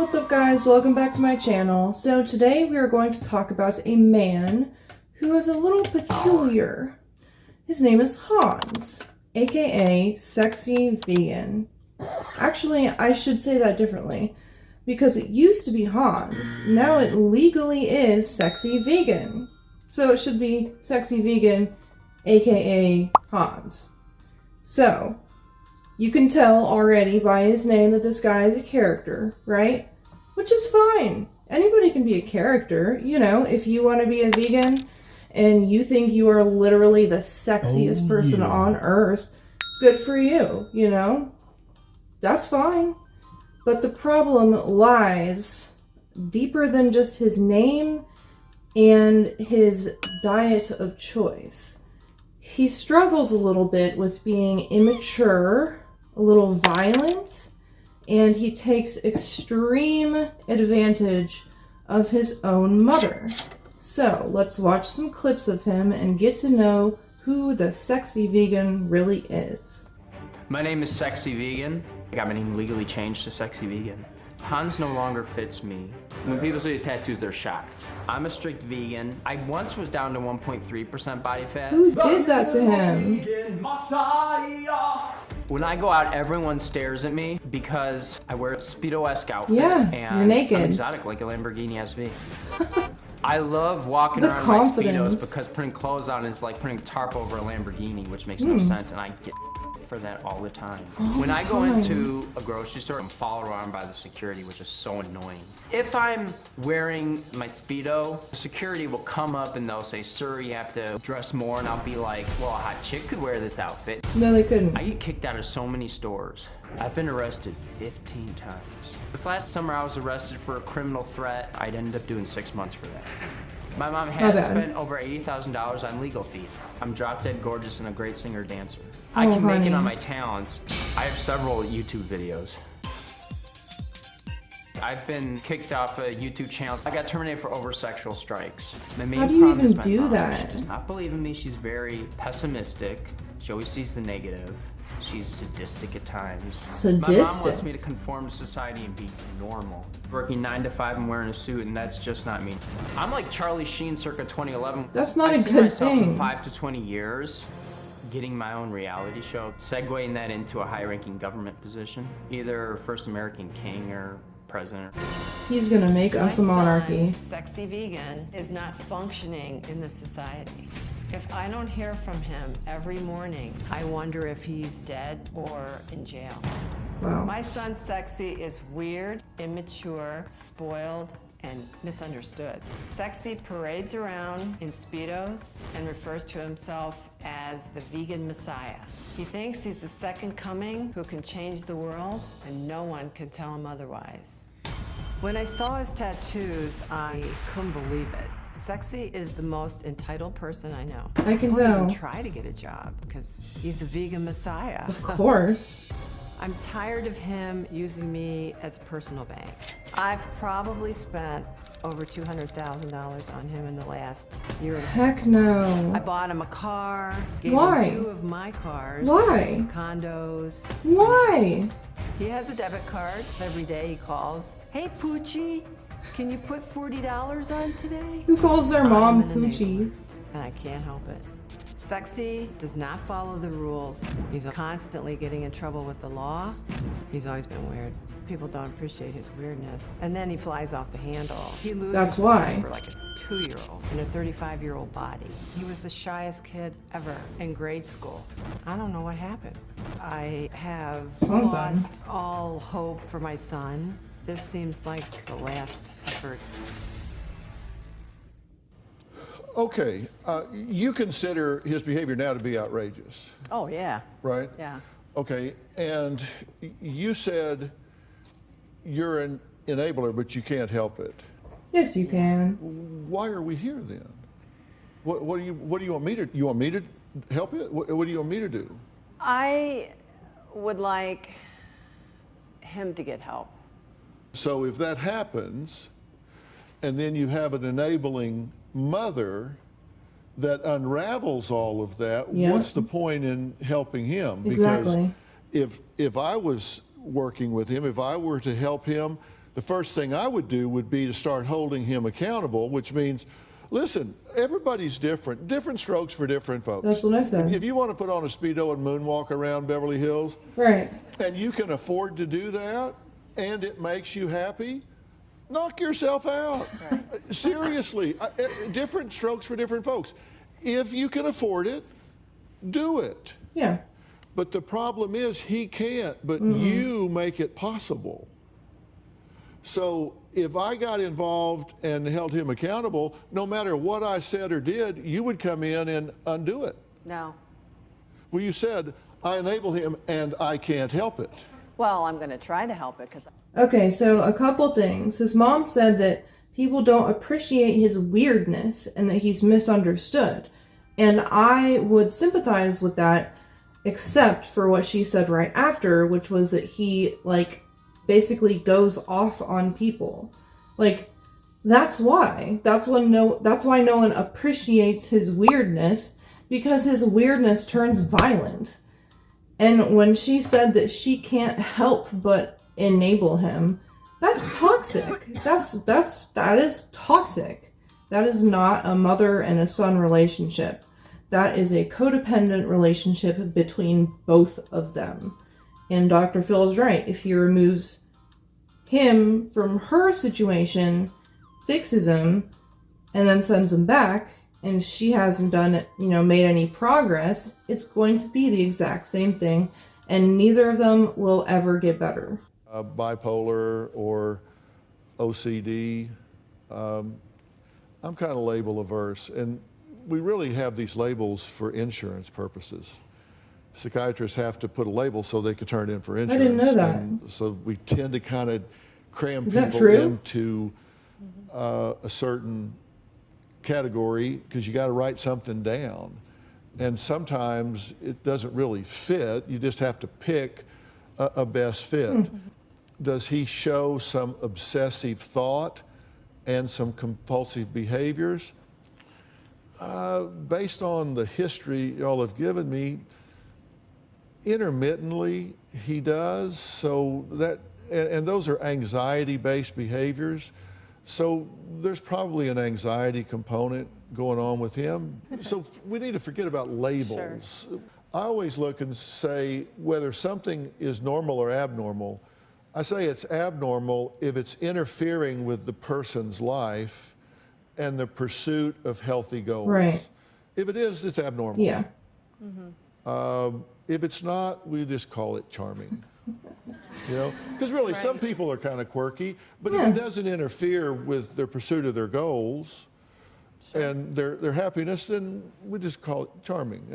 What's up guys, welcome back to my channel. So today we are going to talk about a man who is a little peculiar. His name is Hans, aka Sexy Vegan. Actually, I should say that differently, because it used to be Hans, now it legally is Sexy Vegan. So it should be Sexy Vegan, aka Hans. So, you can tell already by his name that this guy is a character, right? Which is fine. Anybody can be a character. You know, if you want to be a vegan and you think you are literally the sexiest person on earth, good for you, you know? That's fine. But the problem lies deeper than just his name and his diet of choice. He struggles a little bit with being immature, a little violent, and he takes extreme advantage of his own mother. So let's watch some clips of him and get to know who the Sexy Vegan really is. My name is Sexy Vegan. I got my name legally changed to Sexy Vegan. Hans no longer fits me. When people see the tattoos, they're shocked. I'm a strict vegan. I once was down to 1.3% body fat. Who did that to him? When I go out, everyone stares at me because I wear a speedo-esque outfit. Yeah, and you're naked. I'm exotic like a Lamborghini SV. I love walking The around confidence. my speedos because putting clothes on is like putting a tarp over a Lamborghini, which makes no sense, and I get for that all the time. When I go into a grocery store, I'm followed around by the security, which is so annoying. If I'm wearing my Speedo, the security will come up and they'll say, "Sir, you have to dress more," and I'll be like, "Well, a hot chick could wear this outfit." No, they couldn't. I get kicked out of so many stores. I've been arrested 15 times. This last summer I was arrested for a criminal threat. I'd ended up doing 6 months for that. My mom has spent over $80,000 on legal fees. I'm drop dead gorgeous and a great singer dancer. I can make it on my talents. I have several YouTube videos. I've been kicked off of YouTube channels. I got terminated for over sexual strikes. My main How do you problem is even my do mom. that? She does not believe in me. She's very pessimistic. She always sees the negative. She's sadistic at times. Sadistic? My mom wants me to conform to society and be normal. Working 9 to 5 and wearing a suit, and that's just not me. I'm like Charlie Sheen circa 2011. That's not I a see good myself thing. in 5 to 20 years getting my own reality show, segueing that into a high-ranking government position, either first American king or president. He's gonna make us a monarchy. My son, Sexy Vegan, is not functioning in this society. If I don't hear from him every morning, I wonder if he's dead or in jail. Wow. My son Sexy is weird, immature, spoiled, and misunderstood. Sexy parades around in Speedos and refers to himself as the vegan messiah. He thinks he's the second coming who can change the world, and no one can tell him otherwise. When I saw his tattoos, I couldn't believe it. Sexy is the most entitled person I know. I can won't tell. even try to get a job because he's the vegan messiah. Of course. I'm tired of him using me as a personal bank. I've probably spent over $200,000 on him in the last year and a half. Heck no. I bought him a car, gave Why? him 2 of my cars, Why? some condos. Why? He has a debit card. Every day he calls, "Hey Poochie, can you put $40 on today?" Who calls their mom I'm an Poochie? enabler, and I can't help it. Sexy does not follow the rules. He's constantly getting in trouble with the law. He's always been weird. People don't appreciate his weirdness. And then he flies off the handle. He loses That's his why. temper like a 2-year-old in a 35-year-old body. He was the shyest kid ever in grade school. I don't know what happened. I have Something. lost all hope for my son. This seems like the last effort. Okay, you consider his behavior now to be outrageous, Oh, yeah. right? Yeah. Okay, and you said you're an enabler, but you can't help it. Yes, you can. Why are we here then? What do you want me to? You want me to help it? What do you want me to do? I would like him to get help. So if that happens, and then you have an enabling mother that unravels all of that, Yeah. what's the point in helping him? Exactly. Because if I was working with him, if I were to help him the first thing I would do would be to start holding him accountable, which means, listen, everybody's different. Different strokes for different folks. That's what I said. If you want to put on a Speedo and moonwalk around Beverly Hills, Right. and you can afford to do that, and it makes you happy, knock yourself out. Seriously, different strokes for different folks. If you can afford it, do it. Yeah. But the problem is he can't, but you make it possible. So if I got involved and held him accountable, no matter what I said or did, you would come in and undo it. No. Well, you said, I enable him and I can't help it. Well, I'm going to try to help it because. Okay, so a couple things. His mom said that people don't appreciate his weirdness and that he's misunderstood. And I would sympathize with that, except for what she said right after, which was that he, basically goes off on people. That's why. That's why no one appreciates his weirdness, because his weirdness turns violent. And when she said that she can't help but enable him, that's toxic. That is toxic. That is not a mother and a son relationship. That is a codependent relationship between both of them. And Dr. Phil is right. If he removes him from her situation, fixes him, and then sends him back, and she hasn't made any progress, it's going to be the exact same thing, and neither of them will ever get better. Bipolar or OCD, I'm kind of label averse, and we really have these labels for insurance purposes. Psychiatrists have to put a label so they could turn it in for insurance. I didn't know that. And so we tend to kind of cram Is that people true? into a certain category because you got to write something down. And sometimes it doesn't really fit. You just have to pick a best fit. Does he show some obsessive thought and some compulsive behaviors? Based on the history y'all have given me, intermittently he does. So that, and those are anxiety-based behaviors. So there's probably an anxiety component going on with him. So we need to forget about labels. Sure. I always look and say whether something is normal or abnormal. I say it's abnormal if it's interfering with the person's life and the pursuit of healthy goals. Right. If it is, it's abnormal. Yeah. If it's not, we just call it charming. Because really, some people are kind of quirky, but if it doesn't interfere with their pursuit of their goals and their happiness, then we just call it charming.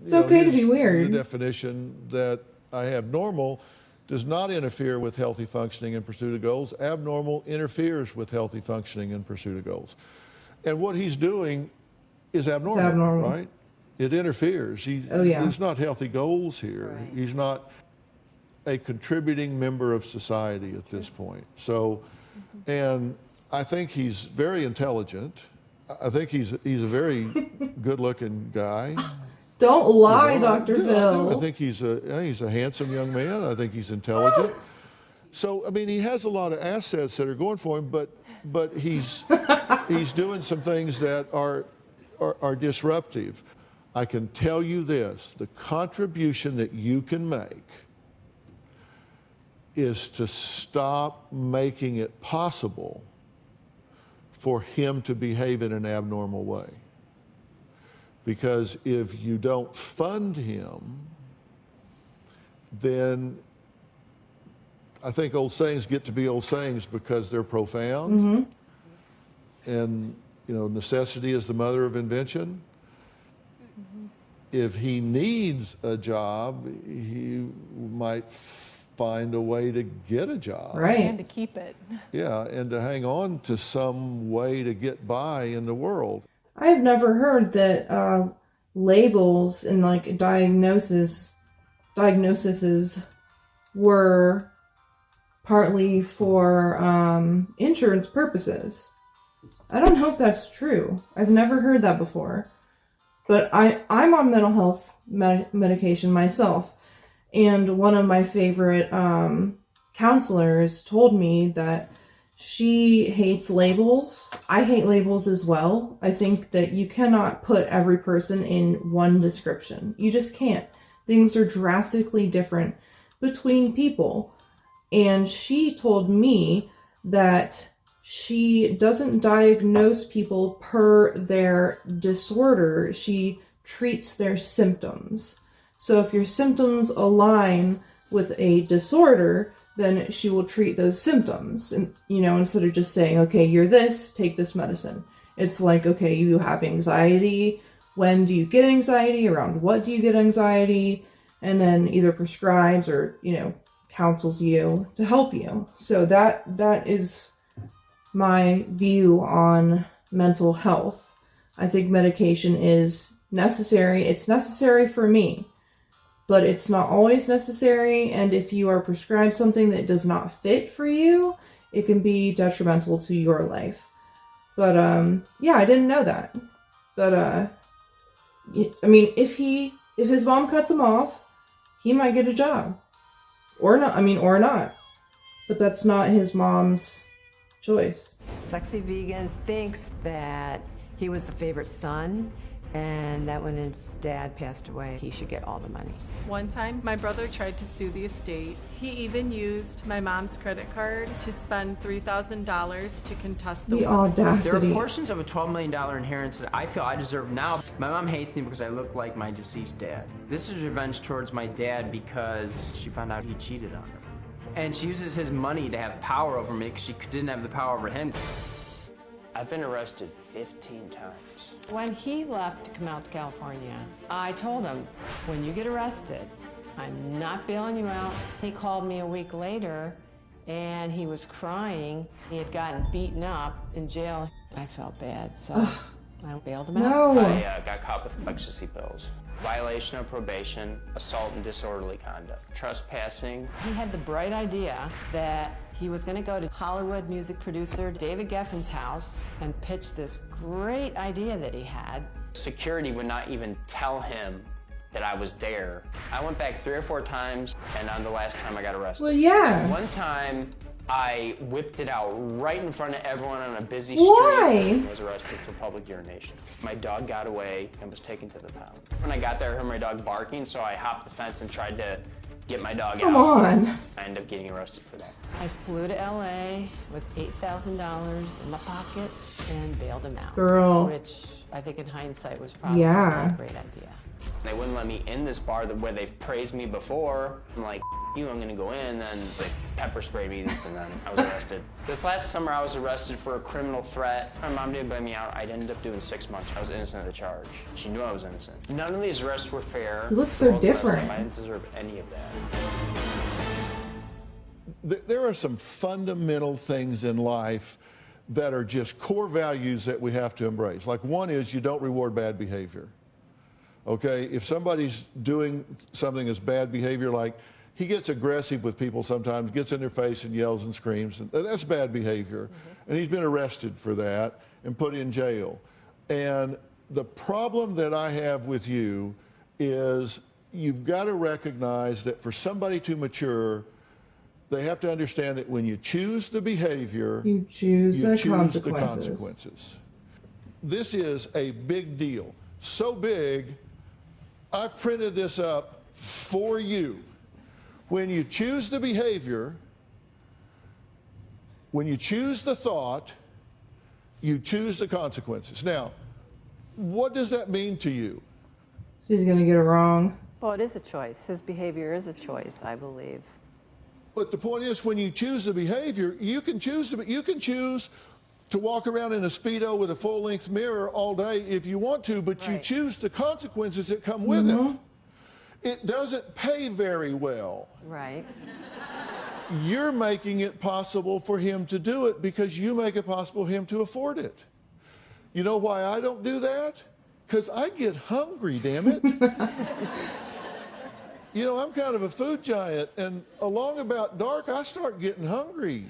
It's okay to be weird. The definition that I have: normal does not interfere with healthy functioning and pursuit of goals. Abnormal interferes with healthy functioning and pursuit of goals. And what he's doing is abnormal, right? It interferes. He's not healthy goals here. Right. He's not a contributing member of society at this point. So, and I think he's very intelligent. I think he's a very good-looking guy. Don't lie, Dr. Phil. I think he's a handsome young man. I think he's intelligent. So, I mean, he has a lot of assets that are going for him, but he's doing some things that are disruptive. I can tell you this: the contribution that you can make is to stop making it possible for him to behave in an abnormal way. Because if you don't fund him, then I think old sayings get to be old sayings because they're profound. And, necessity is the mother of invention. If he needs a job, he might find a way to get a job. Right. And to keep it. Yeah, and to hang on to some way to get by in the world. I've never heard that labels and diagnoses were partly for insurance purposes. I don't know if that's true. I've never heard that before. But I'm on mental health medication myself. And one of my favorite counselors told me that She hates labels. I hate labels as well. I think that you cannot put every person in one description. You just can't. Things are drastically different between people. And she told me that she doesn't diagnose people per their disorder. She treats their symptoms. So if your symptoms align with a disorder, then she will treat those symptoms. And, you know, instead of just saying, okay, you're this, take this medicine. It's like, okay, you have anxiety. When do you get anxiety? Around what do you get anxiety? And then either prescribes or, you know, counsels you to help you. So that is my view on mental health. I think medication is necessary. It's necessary for me, but it's not always necessary. And if you are prescribed something that does not fit for you, it can be detrimental to your life. But yeah, I didn't know that. But I mean, if his mom cuts him off, he might get a job. Or not. I mean, or not. But that's not his mom's choice. Sexy Vegan thinks that he was the favorite son, and that when his dad passed away, he should get all the money. One time, my brother tried to sue the estate. He even used my mom's credit card to spend $3,000 to contest the will. There audacity. are portions of a $12 million inheritance that I feel I deserve now. My mom hates me because I look like my deceased dad. This is revenge towards my dad because she found out he cheated on her. And she uses his money to have power over me because she didn't have the power over him. I've been arrested 15 times. When he left to come out to California, I told him, when you get arrested, I'm not bailing you out. He called me a week later, and he was crying. He had gotten beaten up in jail. I felt bad, so I bailed him out. No. I got caught with ecstasy pills. Violation of probation, assault and disorderly conduct, trespassing. He had the bright idea that he was going to go to Hollywood music producer David Geffen's house and pitch this great idea that he had. Security would not even tell him that I was there. I went back 3 or 4 times, and on the last time I got arrested. Well, yeah. One time, I whipped it out right in front of everyone on a busy Why? street and was arrested for public urination. My dog got away and was taken to the pound. When I got there, I heard my dog barking, so I hopped the fence and tried to get my dog Come out. on. I ended up getting arrested for that. I flew to LA with $8,000 in my pocket and bailed him out. Girl. Which I think in hindsight was probably Yeah. not a great idea. They wouldn't let me in this bar where they've praised me before. I'm like, you, I'm gonna go in. Then they pepper sprayed me, and then I was arrested. This last summer, I was arrested for a criminal threat. My mom didn't let me out. I ended up doing 6 months. I was innocent of the charge. She knew I was innocent. None of these arrests were fair. You look The so world's best different. time. I didn't deserve any of that. There are some fundamental things in life that are just core values that we have to embrace. Like one is you don't reward bad behavior. Okay, if somebody's doing something as bad behavior, like he gets aggressive with people sometimes, gets in their face and yells and screams, and that's bad behavior. And he's been arrested for that and put in jail. And the problem that I have with you is you've got to recognize that for somebody to mature, they have to understand that when you choose the behavior, You choose you the choose the consequences. consequences. This is a big deal. So big, I've printed this up for you. When you choose the behavior, when you choose the thought, you choose the consequences. Now, what does that mean to you? She's gonna get it wrong. Well, it is a choice. His behavior is a choice, I believe. But the point is, when you choose the behavior, you can choose to walk around in a speedo with a full-length mirror all day if you want to, but you Right. choose the consequences that come with it. It doesn't pay very well. Right. You're making it possible for him to do it because you make it possible for him to afford it. You know why I don't do that? Because I get hungry, damn it. You know, I'm kind of a food giant, and along about dark, I start getting hungry.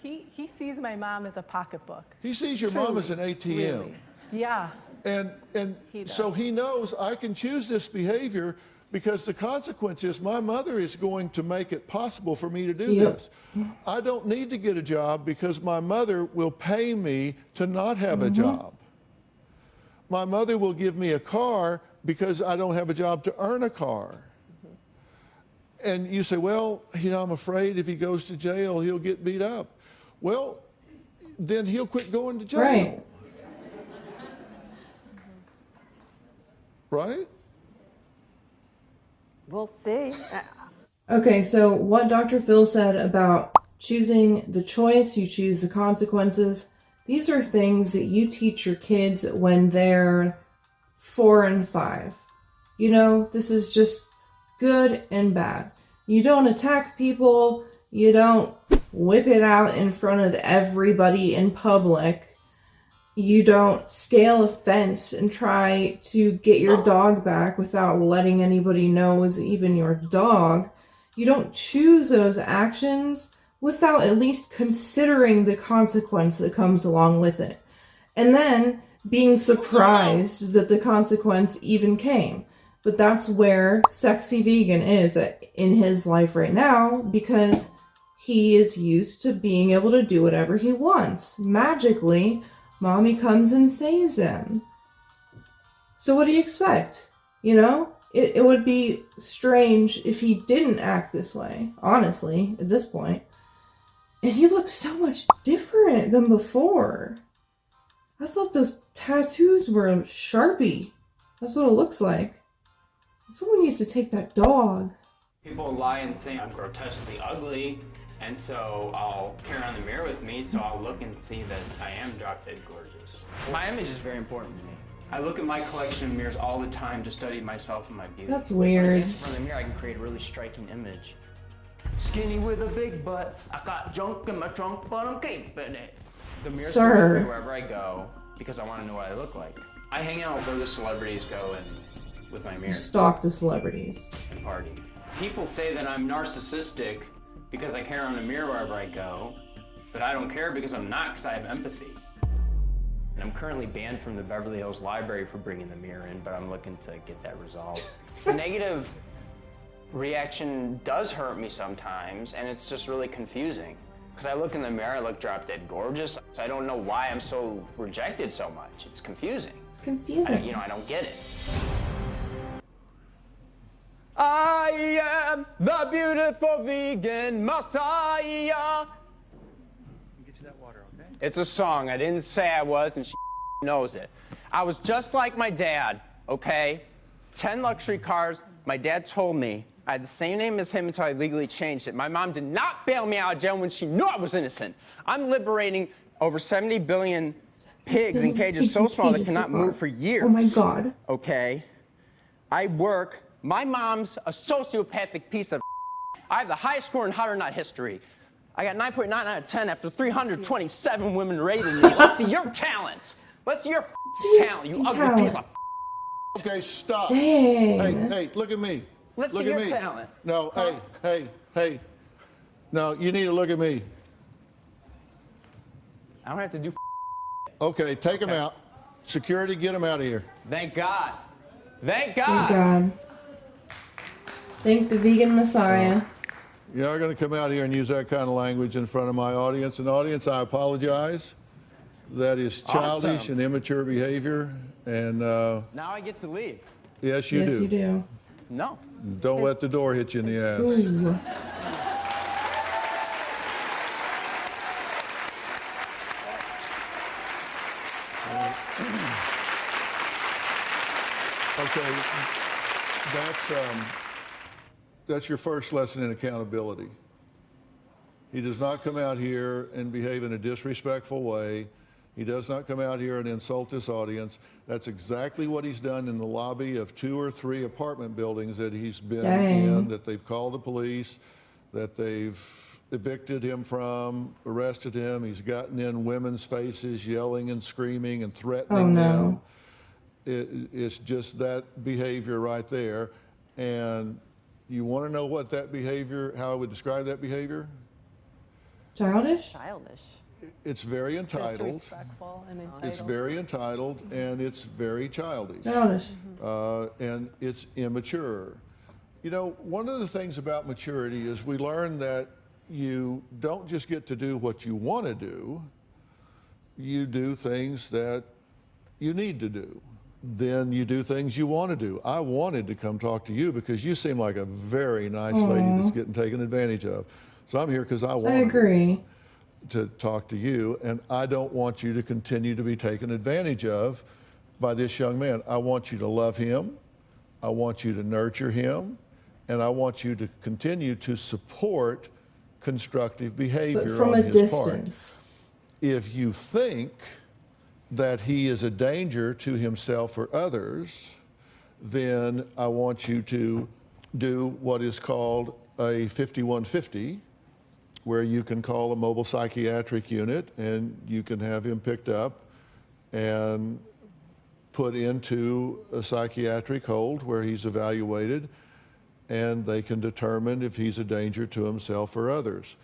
He sees my mom as a pocketbook. He sees your mom as an ATM. Really. Yeah. And He does. so he knows I can choose this behavior Because the consequence is my mother is going to make it possible for me to do Yep. this. I don't need to get a job because my mother will pay me to not have a job. My mother will give me a car because I don't have a job to earn a car. And you say, well, you know, I'm afraid if he goes to jail, he'll get beat up. Well, then he'll quit going to jail. Right. Right? We'll see. Okay, so what Dr. Phil said about choosing the choice, you choose the consequences, these are things that you teach your kids when they're 4 and 5. You know, this is just good and bad. You don't attack people, you don't whip it out in front of everybody in public. You don't scale a fence and try to get your dog back without letting anybody know it's even your dog. You don't choose those actions without at least considering the consequence that comes along with it. And then being surprised that the consequence even came. But that's where Sexy Vegan is in his life right now, because he is used to being able to do whatever he wants. Magically, Mommy comes and saves him. So what do you expect? You know? It would be strange if he didn't act this way, honestly, at this point. And he looks so much different than before. I thought those tattoos were Sharpie. That's what it looks like. Someone needs to take that dog. People lie and say I'm grotesquely ugly, and so I'll carry around the mirror with me so I'll look and see that I am drop dead gorgeous. My image is very important to me. I look at my collection of mirrors all the time to study myself and my beauty. That's When I weird. get in front of the mirror, I can create a really striking image. Skinny with a big butt, I got junk in my trunk, but I'm keeping it. The mirrors go with me wherever I go because I want to know what I look like. I hang out where the celebrities go and with my mirror. Stalk the celebrities. And party. People say that I'm narcissistic because I carry around a mirror wherever I go, but I don't care because I'm not, because I have empathy. And I'm currently banned from the Beverly Hills Library for bringing the mirror in, but I'm looking to get that resolved. The negative reaction does hurt me sometimes, and it's just really confusing. Because I look in the mirror, I look drop dead gorgeous. I don't know why I'm so rejected so much. It's confusing. Confusing. I don't get it. I am the beautiful vegan messiah. Get you that water, okay? It's a song. I didn't say I was, and she knows it. I was just like my dad, okay? 10 luxury cars. My dad told me I had the same name as him until I legally changed it. My mom did not bail me out of jail when she knew I was innocent. I'm liberating over 70 billion pigs in cages so small they cannot move for years. Oh my God. Okay? I work. My mom's a sociopathic piece of I have the highest score in Hot or Not history. I got 9.9 out of 10 after 327 women rated me. Let's see your talent. Let's see your talent, you ugly piece of Okay, stop. Dang. Hey, look at me. Let's look see at your me. talent. No, hey. No, you need to look at me. I don't have to do Okay, take him out. Security, get him out of here. Thank God. Thank God. Thank God. Thank the vegan messiah. You're going to come out here and use that kind of language in front of my audience. And audience, I apologize. That is childish Awesome. and immature behavior. And Now I get to leave. yes, you Yes, do. you do. No. Don't let the door hit you in the ass. Ooh. Okay, that's your first lesson in accountability. He does not come out here and behave in a disrespectful way. He does not come out here and insult this audience. That's exactly what he's done in the lobby of 2 or 3 apartment buildings that he's been in, that they've called the police, that they've evicted him from, arrested him. He's gotten in women's faces, yelling and screaming and threatening them. It's just that behavior right there. And you want to know what that behavior, how I would describe that behavior? Childish? Childish. It's very entitled. Disrespectful and entitled. It's very entitled and it's very childish. Childish. And it's immature. You know, one of the things about maturity is we learn that you don't just get to do what you want to do, you do things that you need to do. Then you do things you want to do. I wanted to come talk to you because you seem like a very nice lady that's getting taken advantage of. So I'm here because I want I agree. to talk to you, and I don't want you to continue to be taken advantage of by this young man. I want you to love him, I want you to nurture him, and I want you to continue to support constructive behavior But from on a his part. distance. If you think that he is a danger to himself or others, then I want you to do what is called a 5150, where you can call a mobile psychiatric unit and you can have him picked up and put into a psychiatric hold where he's evaluated, and they can determine if he's a danger to himself or others.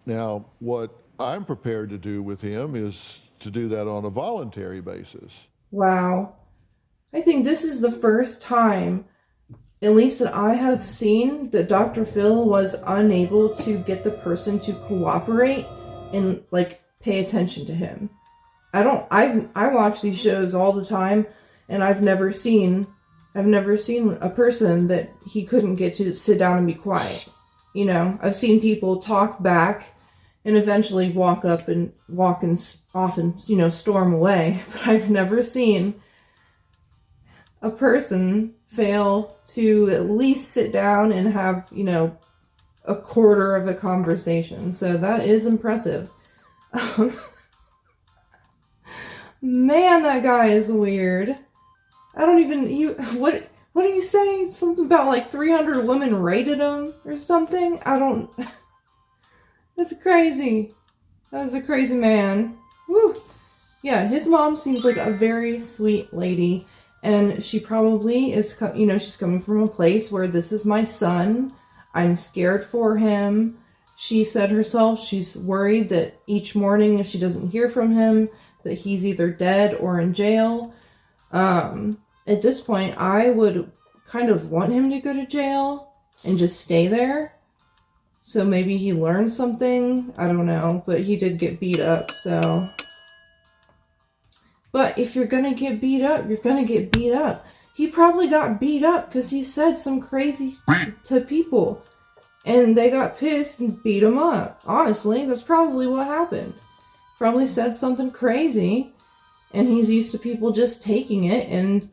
Now, what I'm prepared to do with him is to do that on a voluntary basis. Wow. I think this is the first time, at least that I have seen, that Dr. Phil was unable to get the person to cooperate and like pay attention to him. I watch these shows all the time, and I've never seen a person that he couldn't get to sit down and be quiet. You know, I've seen people talk back and eventually walk off and, you know, storm away. But I've never seen a person fail to at least sit down and have, you know, a quarter of a conversation. So that is impressive. Man, that guy is weird. I don't even, what do you say? Something about like 300 women rated him or something? That's crazy. That is a crazy man. Woo. Yeah, his mom seems like a very sweet lady, and she probably is, you know, she's coming from a place where this is my son. I'm scared for him. She said herself she's worried that each morning if she doesn't hear from him, that he's either dead or in jail. At this point, I would kind of want him to go to jail and just stay there. So maybe he learned something. I don't know. But he did get beat up, so. But if you're gonna get beat up, you're gonna get beat up. He probably got beat up because he said some crazy to people. And they got pissed and beat him up. Honestly, that's probably what happened. Probably said something crazy. And he's used to people just taking it, and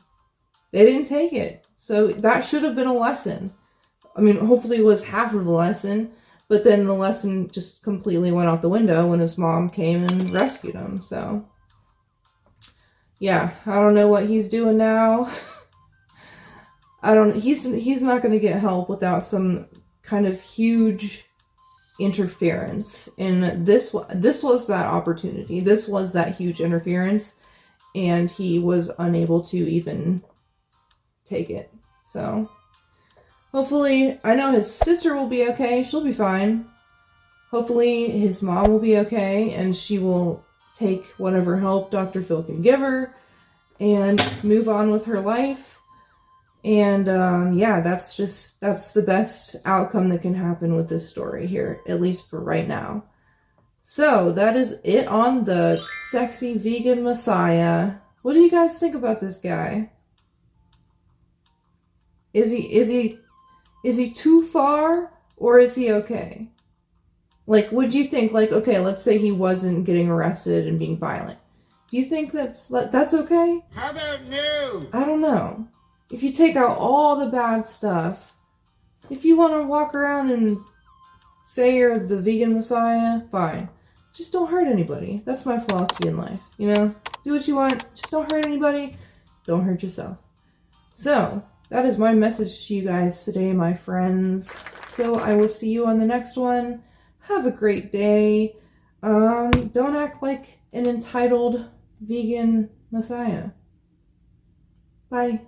they didn't take it. So that should have been a lesson. I mean, hopefully it was half of a lesson, but then the lesson just completely went out the window when his mom came and rescued him. So, yeah, I don't know what he's doing now. He's not going to get help without some kind of huge interference. And this was that opportunity. This was that huge interference. And he was unable to even take it. So, hopefully, I know his sister will be okay. She'll be fine. Hopefully, his mom will be okay, and she will take whatever help Dr. Phil can give her and move on with her life. And, yeah, that's the best outcome that can happen with this story here, at least for right now. So, that is it on the sexy vegan messiah. What do you guys think about this guy? Is he too far, or is he okay? Like, would you think, like, okay, let's say he wasn't getting arrested and being violent. Do you think that's okay? How about no? I don't know. If you take out all the bad stuff, if you want to walk around and say you're the vegan messiah, fine. Just don't hurt anybody. That's my philosophy in life. You know? Do what you want. Just don't hurt anybody. Don't hurt yourself. So, that is my message to you guys today, my friends. So, I will see you on the next one. Have a great day. Don't act like an entitled vegan messiah. Bye.